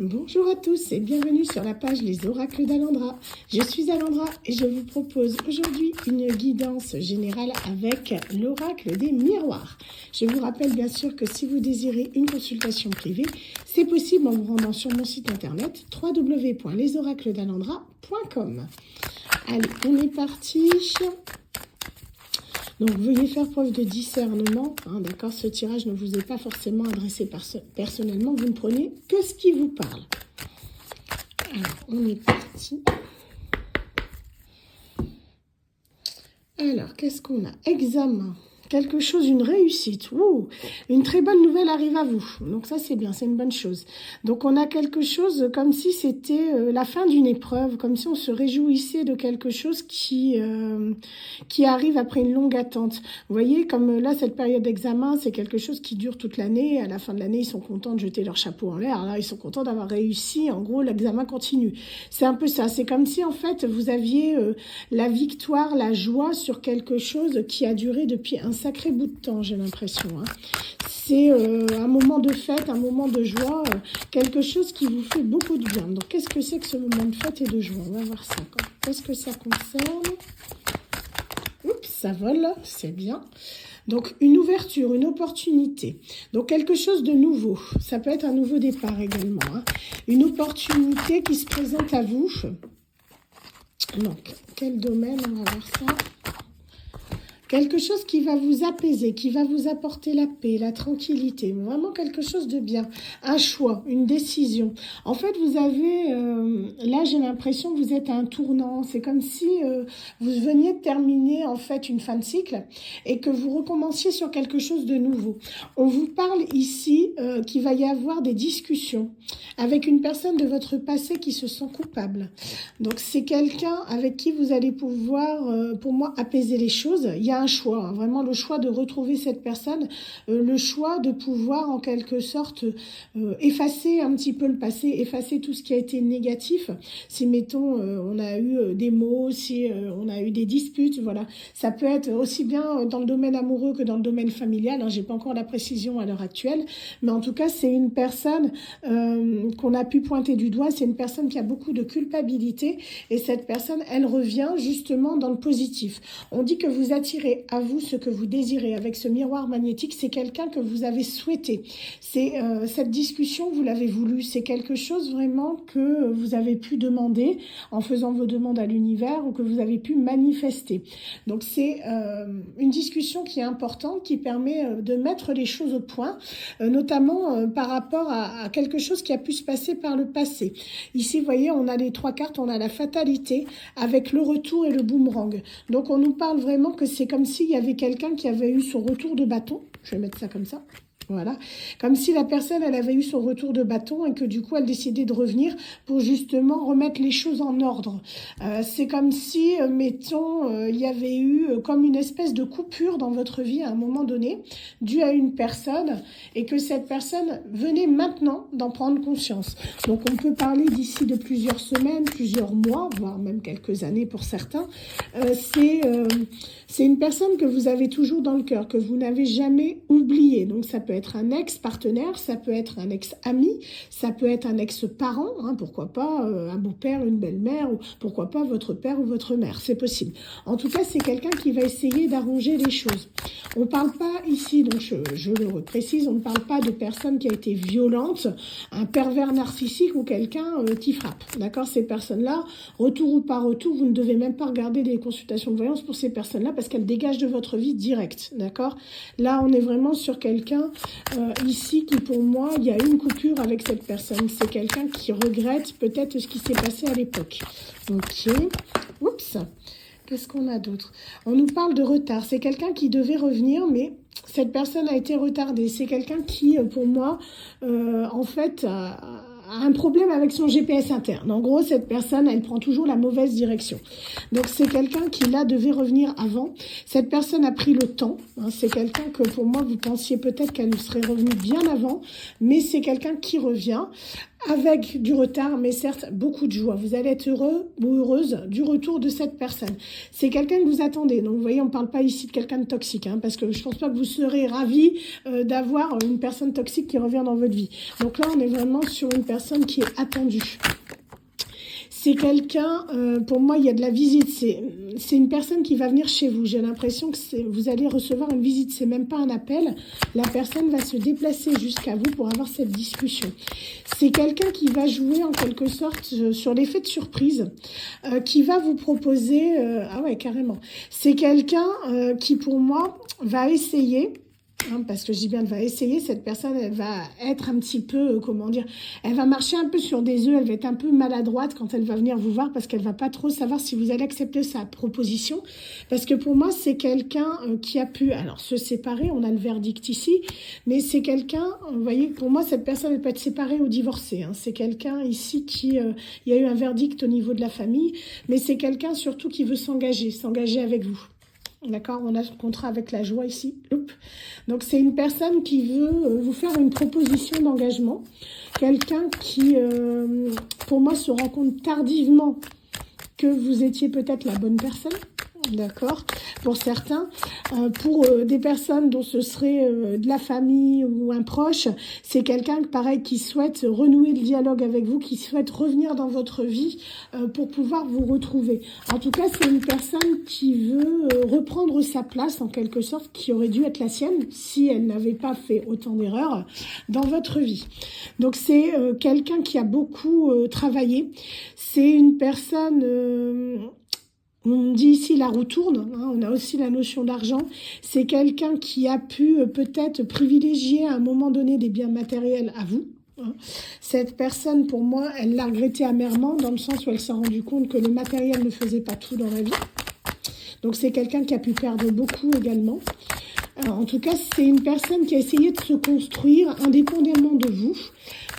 Bonjour à tous et bienvenue sur la page Les Oracles d'Alendra. Je suis Alendra et je vous propose aujourd'hui une guidance générale avec l'oracle des miroirs. Je vous rappelle bien sûr que si vous désirez une consultation privée, c'est possible en vous rendant sur mon site internet www.lesoracledalendra.com. Allez, on est parti. Donc, veuillez faire preuve de discernement, d'accord? Ce tirage ne vous est pas forcément adressé personnellement, vous ne prenez que ce qui vous parle. Alors, on est parti. Alors, qu'est-ce qu'on a? Examen. Quelque chose, une réussite. Ouh, une très bonne nouvelle arrive à vous. Donc ça, c'est bien, c'est une bonne chose. Donc on a quelque chose comme si c'était la fin d'une épreuve, comme si on se réjouissait de quelque chose qui arrive après une longue attente. Vous voyez, comme là, cette période d'examen, c'est quelque chose qui dure toute l'année. À la fin de l'année, ils sont contents de jeter leur chapeau en l'air. Là, ils sont contents d'avoir réussi. En gros, l'examen continue. C'est un peu ça. C'est comme si, en fait, vous aviez la victoire, la joie sur quelque chose qui a duré depuis un sacré bout de temps, j'ai l'impression. C'est un moment de fête, un moment de joie, quelque chose qui vous fait beaucoup de bien. Donc, qu'est-ce que c'est que ce moment de fête et de joie? On va voir ça. Qu'est-ce que ça concerne? Oups, ça vole, c'est bien. Donc, une ouverture, une opportunité. Donc, quelque chose de nouveau. Ça peut être un nouveau départ également. Une opportunité qui se présente à vous. Donc, quel domaine? On va voir ça. Quelque chose qui va vous apaiser, qui va vous apporter la paix, la tranquillité, vraiment quelque chose de bien. Un choix, une décision. En fait, vous avez, là j'ai l'impression que vous êtes à un tournant. C'est comme si vous veniez de terminer en fait une fin de cycle et que vous recommenciez sur quelque chose de nouveau. On vous parle ici qu'il va y avoir des discussions avec une personne de votre passé qui se sent coupable. Donc c'est quelqu'un avec qui vous allez pouvoir, pour moi, apaiser les choses. Il y a un choix, vraiment le choix de retrouver cette personne, le choix de pouvoir en quelque sorte effacer un petit peu le passé, effacer tout ce qui a été négatif. Si mettons on a eu des mots, si on a eu des disputes, voilà, ça peut être aussi bien dans le domaine amoureux que dans le domaine familial. J'ai pas encore la précision à l'heure actuelle, mais en tout cas c'est une personne qu'on a pu pointer du doigt. C'est une personne qui a beaucoup de culpabilité et cette personne, elle revient justement dans le positif. On dit que vous attirez à vous ce que vous désirez. Avec ce miroir magnétique, c'est quelqu'un que vous avez souhaité. C'est cette discussion, vous l'avez voulu. C'est quelque chose vraiment que vous avez pu demander en faisant vos demandes à l'univers ou que vous avez pu manifester. Donc c'est une discussion qui est importante, qui permet de mettre les choses au point, notamment par rapport à quelque chose qui a pu se passer par le passé. Ici, vous voyez, on a les trois cartes, on a la fatalité avec le retour et le boomerang. Donc on nous parle vraiment que c'est comme s'il y avait quelqu'un qui avait eu son retour de bâton. Je vais mettre ça comme ça. Voilà, comme si la personne, elle avait eu son retour de bâton et que du coup, elle décidait de revenir pour justement remettre les choses en ordre. C'est comme si, mettons, il y avait eu comme une espèce de coupure dans votre vie à un moment donné, due à une personne, et que cette personne venait maintenant d'en prendre conscience. Donc, on peut parler d'ici de plusieurs semaines, plusieurs mois, voire même quelques années pour certains. C'est une personne que vous avez toujours dans le cœur, que vous n'avez jamais oublié. Donc, ça peut être un ex-partenaire, ça peut être un ex-ami, ça peut être un ex-parent, pourquoi pas un beau-père, une belle-mère, ou pourquoi pas votre père ou votre mère, c'est possible. En tout cas, c'est quelqu'un qui va essayer d'arranger les choses. On ne parle pas ici, donc je le précise, on ne parle pas de personne qui a été violente, un pervers narcissique ou quelqu'un qui frappe. D'accord? Ces personnes-là, retour ou pas retour, vous ne devez même pas regarder des consultations de voyance pour ces personnes-là parce qu'elles dégagent de votre vie direct. D'accord? Là, on est vraiment sur quelqu'un ici qui, pour moi, il y a une coupure avec cette personne. C'est quelqu'un qui regrette peut-être ce qui s'est passé à l'époque. Ok. Oups. Qu'est-ce qu'on a d'autre? On nous parle de retard. C'est quelqu'un qui devait revenir, mais cette personne a été retardée. C'est quelqu'un qui, pour moi, en fait, a un problème avec son GPS interne. En gros, cette personne, elle prend toujours la mauvaise direction. Donc, c'est quelqu'un qui, là, devait revenir avant. Cette personne a pris le temps. C'est quelqu'un que, pour moi, vous pensiez peut-être qu'elle serait revenue bien avant, mais c'est quelqu'un qui revient. avec du retard, mais certes, beaucoup de joie. Vous allez être heureux ou heureuse du retour de cette personne. C'est quelqu'un que vous attendez. Donc, vous voyez, on ne parle pas ici de quelqu'un de toxique, hein, parce que je ne pense pas que vous serez ravis d'avoir une personne toxique qui revient dans votre vie. Donc là, on est vraiment sur une personne qui est attendue. C'est quelqu'un, pour moi, il y a de la visite. C'est une personne qui va venir chez vous. J'ai l'impression que vous allez recevoir une visite. C'est même pas un appel. La personne va se déplacer jusqu'à vous pour avoir cette discussion. C'est quelqu'un qui va jouer en quelque sorte sur l'effet de surprise, qui va vous proposer... ah ouais, carrément. C'est quelqu'un qui, pour moi, va essayer... parce que je dis bien, elle va essayer, cette personne, elle va être un petit peu, comment dire, elle va marcher un peu sur des œufs, elle va être un peu maladroite quand elle va venir vous voir parce qu'elle va pas trop savoir si vous allez accepter sa proposition. Parce que pour moi, c'est quelqu'un qui a pu, alors se séparer, on a le verdict ici, mais c'est quelqu'un, vous voyez, pour moi, cette personne, elle peut être séparée ou divorcée. Hein. C'est quelqu'un ici qui, il y a eu un verdict au niveau de la famille, mais c'est quelqu'un surtout qui veut s'engager avec vous. D'accord, on a ce contrat avec la joie ici. Donc, c'est une personne qui veut vous faire une proposition d'engagement. Quelqu'un qui, pour moi, se rend compte tardivement que vous étiez peut-être la bonne personne. D'accord, pour certains, pour des personnes dont ce serait de la famille ou un proche, c'est quelqu'un pareil qui souhaite renouer le dialogue avec vous, qui souhaite revenir dans votre vie pour pouvoir vous retrouver. En tout cas, c'est une personne qui veut reprendre sa place en quelque sorte, qui aurait dû être la sienne si elle n'avait pas fait autant d'erreurs dans votre vie. Donc c'est quelqu'un qui a beaucoup travaillé. C'est une personne... on dit ici la roue tourne, hein, on a aussi la notion d'argent. C'est quelqu'un qui a pu peut-être privilégier à un moment donné des biens matériels à vous. Hein. Cette personne, pour moi, elle l'a regretté amèrement dans le sens où elle s'est rendue compte que le matériel ne faisait pas tout dans la vie. Donc c'est quelqu'un qui a pu perdre beaucoup également. En tout cas, c'est une personne qui a essayé de se construire indépendamment de vous,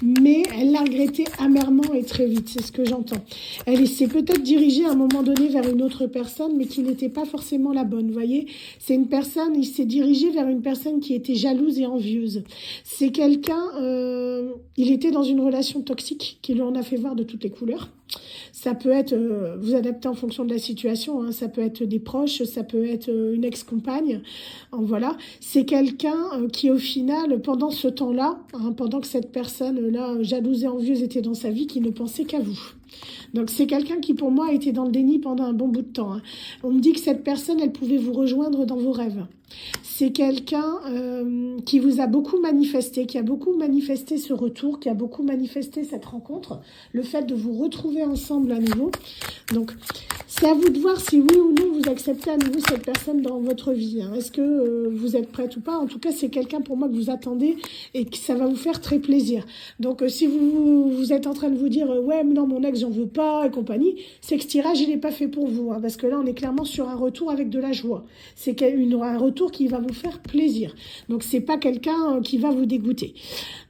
mais elle l'a regretté amèrement et très vite, c'est ce que j'entends. Elle s'est peut-être dirigée à un moment donné vers une autre personne, mais qui n'était pas forcément la bonne, vous voyez. C'est une personne, il s'est dirigé vers une personne qui était jalouse et envieuse. C'est quelqu'un, il était dans une relation toxique qui lui en a fait voir de toutes les couleurs. Ça peut être, vous adaptez en fonction de la situation, hein, ça peut être des proches, ça peut être une ex-compagne, voilà. C'est quelqu'un qui au final, pendant ce temps-là, hein, pendant que cette personne-là, jalouse et envieuse, était dans sa vie, qui ne pensait qu'à vous. Donc c'est quelqu'un qui pour moi a été dans le déni pendant un bon bout de temps. Hein. On me dit que cette personne, elle pouvait vous rejoindre dans vos rêves. C'est quelqu'un qui vous a beaucoup manifesté, qui a beaucoup manifesté ce retour, qui a beaucoup manifesté cette rencontre, le fait de vous retrouver ensemble à nouveau. Donc c'est à vous de voir si oui ou non vous acceptez à nouveau cette personne dans votre vie. Hein. Est-ce que vous êtes prête ou pas? En tout cas, c'est quelqu'un pour moi que vous attendez et que ça va vous faire très plaisir. Donc si vous êtes en train de vous dire « ouais, mais non, mon ex, j'en veux pas » et compagnie, c'est que ce tirage, il n'est pas fait pour vous. Hein, parce que là, on est clairement sur un retour avec de la joie. C'est un retour qui va vous faire plaisir. Donc, c'est pas quelqu'un qui va vous dégoûter.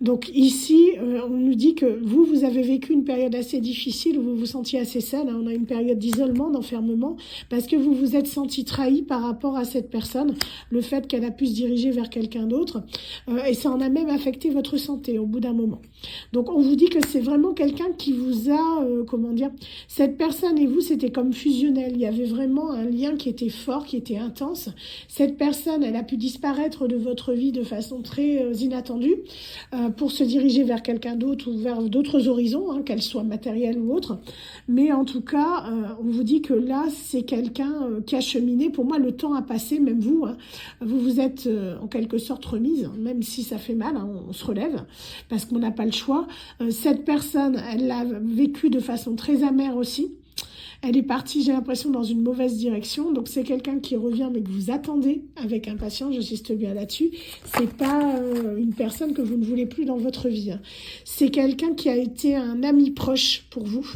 Donc, ici, on nous dit que vous avez vécu une période assez difficile où vous vous sentiez assez seul. Hein, on a une période d'isolement, d'enfermement, parce que vous vous êtes senti trahi par rapport à cette personne, le fait qu'elle a pu se diriger vers quelqu'un d'autre, et ça en a même affecté votre santé au bout d'un moment. Donc, on vous dit que c'est vraiment quelqu'un qui vous a, comment dire, cette personne et vous, c'était comme fusionnel. Il y avait vraiment un lien qui était fort, qui était intense. Cette personne, elle a pu disparaître de votre vie de façon très inattendue pour se diriger vers quelqu'un d'autre ou vers d'autres horizons, hein, qu'elle soit matérielle ou autre. Mais en tout cas, on vous dit que là, c'est quelqu'un qui a cheminé. Pour moi, le temps a passé, même vous. Hein, vous vous êtes en quelque sorte remise, même si ça fait mal, hein, on se relève, parce qu'on n'a pas le choix. Cette personne, elle l'a vécu de façon très amère aussi. Elle est partie, j'ai l'impression, dans une mauvaise direction. Donc, c'est quelqu'un qui revient, mais que vous attendez avec impatience. J'insiste bien là-dessus. C'est pas une personne que vous ne voulez plus dans votre vie. Hein. C'est quelqu'un qui a été un ami proche pour vous,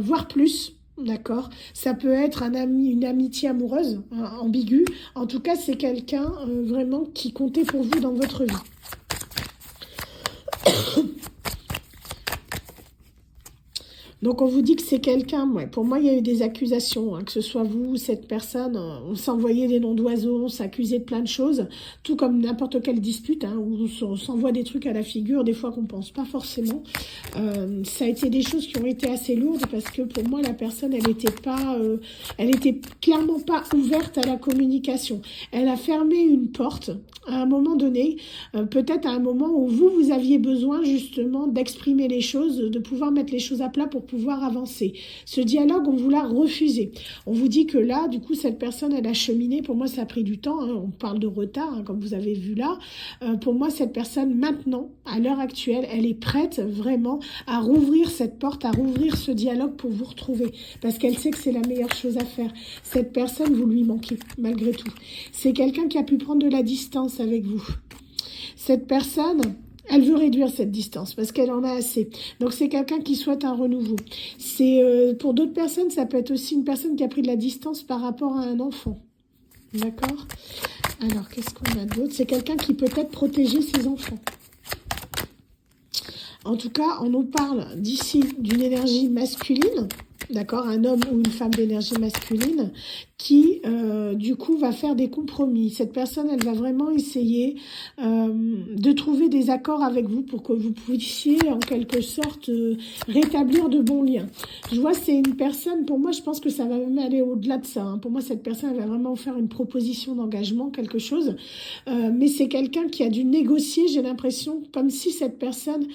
voire plus. D'accord. Ça peut être un ami, une amitié amoureuse, hein, ambiguë. En tout cas, c'est quelqu'un vraiment qui comptait pour vous dans votre vie. Donc, on vous dit que c'est quelqu'un, ouais, pour moi, il y a eu des accusations, hein, que ce soit vous ou cette personne, on s'envoyait des noms d'oiseaux, on s'accusait de plein de choses, tout comme n'importe quelle dispute, hein, où on s'envoie des trucs à la figure, des fois qu'on pense pas forcément. Ça a été des choses qui ont été assez lourdes, parce que pour moi, la personne, elle était clairement pas ouverte à la communication. Elle a fermé une porte à un moment donné, peut-être à un moment où vous aviez besoin justement d'exprimer les choses, de pouvoir mettre les choses à plat pour pouvoir avancer. Ce dialogue, on vous l'a refusé. On vous dit que là, du coup, cette personne, elle a cheminé. Pour moi, ça a pris du temps. Hein. On parle de retard, hein, comme vous avez vu là. Pour moi, cette personne, maintenant, à l'heure actuelle, elle est prête vraiment à rouvrir cette porte, à rouvrir ce dialogue pour vous retrouver. Parce qu'elle sait que c'est la meilleure chose à faire. Cette personne, vous lui manquez, malgré tout. C'est quelqu'un qui a pu prendre de la distance avec vous. Cette personne, elle veut réduire cette distance parce qu'elle en a assez. Donc, c'est quelqu'un qui souhaite un renouveau. Pour d'autres personnes, ça peut être aussi une personne qui a pris de la distance par rapport à un enfant. D'accord? Alors, qu'est-ce qu'on a d'autre? C'est quelqu'un qui peut être protégé ses enfants. En tout cas, on nous parle d'ici d'une énergie masculine. D'accord, un homme ou une femme d'énergie masculine qui, du coup, va faire des compromis. Cette personne, elle va vraiment essayer de trouver des accords avec vous pour que vous puissiez, en quelque sorte, rétablir de bons liens. Je vois, c'est une personne, pour moi, je pense que ça va même aller au-delà de ça. Hein. Pour moi, cette personne, elle va vraiment faire une proposition d'engagement, quelque chose. Mais c'est quelqu'un qui a dû négocier, j'ai l'impression, comme si cette personne,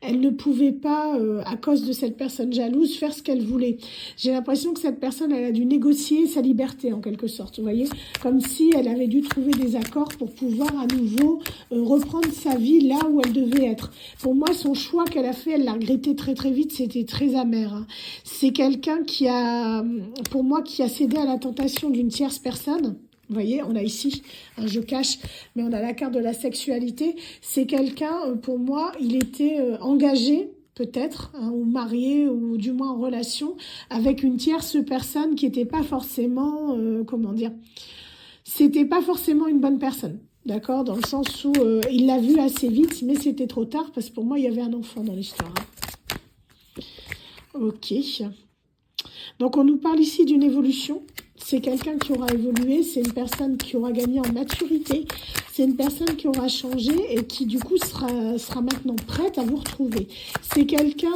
elle ne pouvait pas, à cause de cette personne jalouse, faire ce qu'elle voulait. J'ai l'impression que cette personne, elle a dû négocier sa liberté, en quelque sorte, vous voyez, comme si elle avait dû trouver des accords pour pouvoir à nouveau reprendre sa vie là où elle devait être. Pour moi, son choix qu'elle a fait, elle l'a regretté très très vite, c'était très amer. Hein. C'est quelqu'un qui a, pour moi, qui a cédé à la tentation d'une tierce personne. Vous voyez, on a ici un jeu cache, mais on a la carte de la sexualité. C'est quelqu'un, pour moi, il était engagé, peut-être, hein, ou marié, ou du moins en relation, avec une tierce personne qui n'était pas forcément, comment dire, c'était pas forcément une bonne personne. D'accord? Dans le sens où il l'a vu assez vite, mais c'était trop tard, parce que pour moi, il y avait un enfant dans l'histoire. Hein. Ok. Donc, on nous parle ici d'une évolution. C'est quelqu'un qui aura évolué, c'est une personne qui aura gagné en maturité, c'est une personne qui aura changé et qui du coup sera maintenant prête à vous retrouver. C'est quelqu'un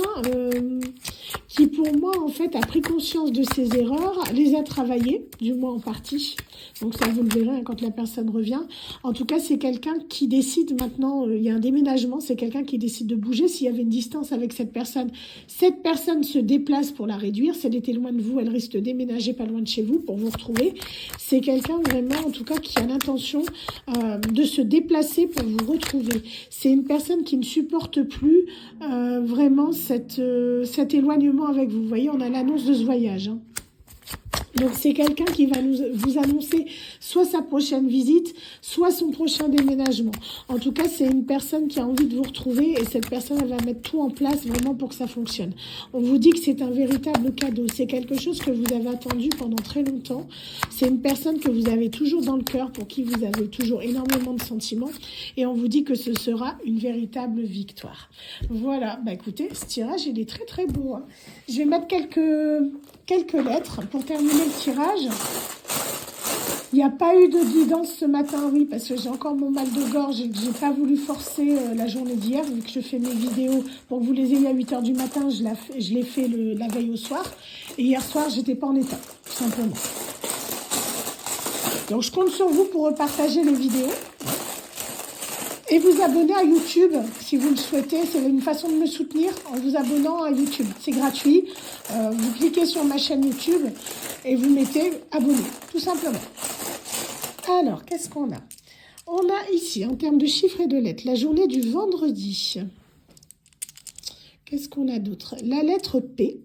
qui pour moi en fait a pris conscience de ses erreurs, les a travaillées, du moins en partie. Donc ça vous le verrez hein, quand la personne revient. En tout cas c'est quelqu'un qui décide maintenant, il y a un déménagement, c'est quelqu'un qui décide de bouger. S'il y avait une distance avec cette personne se déplace pour la réduire. Si elle était loin de vous, elle risque de déménager pas loin de chez vous pour vous retrouver. C'est quelqu'un vraiment, en tout cas, qui a l'intention de se déplacer pour vous retrouver. C'est une personne qui ne supporte plus vraiment cet éloignement avec vous. Vous voyez, on a l'annonce de ce voyage. Hein. Donc, c'est quelqu'un qui va vous annoncer soit sa prochaine visite, soit son prochain déménagement. En tout cas, c'est une personne qui a envie de vous retrouver et cette personne, elle va mettre tout en place vraiment pour que ça fonctionne. On vous dit que c'est un véritable cadeau. C'est quelque chose que vous avez attendu pendant très longtemps. C'est une personne que vous avez toujours dans le cœur, pour qui vous avez toujours énormément de sentiments. Et on vous dit que ce sera une véritable victoire. Voilà. Bah, écoutez, ce tirage, il est très, très beau. Hein. Je vais mettre quelques lettres pour terminer le tirage. Il n'y a pas eu de guidance ce matin, oui, parce que j'ai encore mon mal de gorge et que j'ai pas voulu forcer la journée d'hier, vu que je fais mes vidéos pour que vous les ayez à 8 h du matin, je l'ai fait la veille au soir. Et hier soir, j'étais pas en état, tout simplement. Donc, je compte sur vous pour repartager les vidéos. Et vous abonner à YouTube, si vous le souhaitez. C'est une façon de me soutenir en vous abonnant à YouTube. C'est gratuit. Vous cliquez sur ma chaîne YouTube et vous mettez abonner, tout simplement. Alors, qu'est-ce qu'on a? On a ici, en termes de chiffres et de lettres, la journée du vendredi. Qu'est-ce qu'on a d'autre? La lettre P.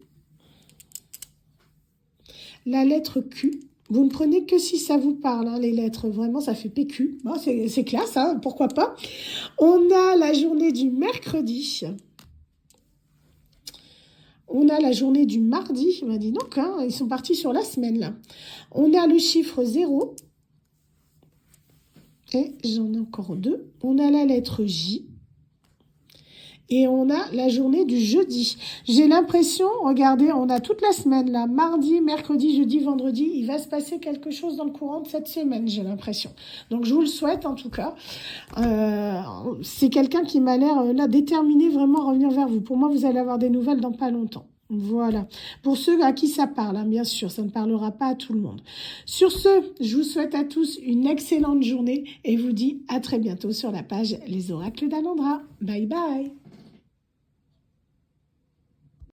La lettre Q. Vous ne prenez que si ça vous parle, hein, les lettres. Vraiment, ça fait PQ. Bon, c'est classe, hein, pourquoi pas. On a la journée du mercredi. On a la journée du mardi. Il m'a dit donc, hein, ils sont partis sur la semaine, là. On a le chiffre 0. Et j'en ai encore 2. On a la lettre J. et on a la journée du jeudi. J'ai l'impression, regardez, on a toute la semaine là, mardi, mercredi, jeudi, vendredi, il va se passer quelque chose dans le courant de cette semaine, j'ai l'impression. Donc je vous le souhaite en tout cas. C'est quelqu'un qui m'a l'air là déterminé vraiment à revenir vers vous. Pour moi, vous allez avoir des nouvelles dans pas longtemps. Voilà. Pour ceux à qui ça parle, hein, bien sûr, ça ne parlera pas à tout le monde. Sur ce, je vous souhaite à tous une excellente journée et vous dis à très bientôt sur la page Les Oracles d'Alondra. Bye bye.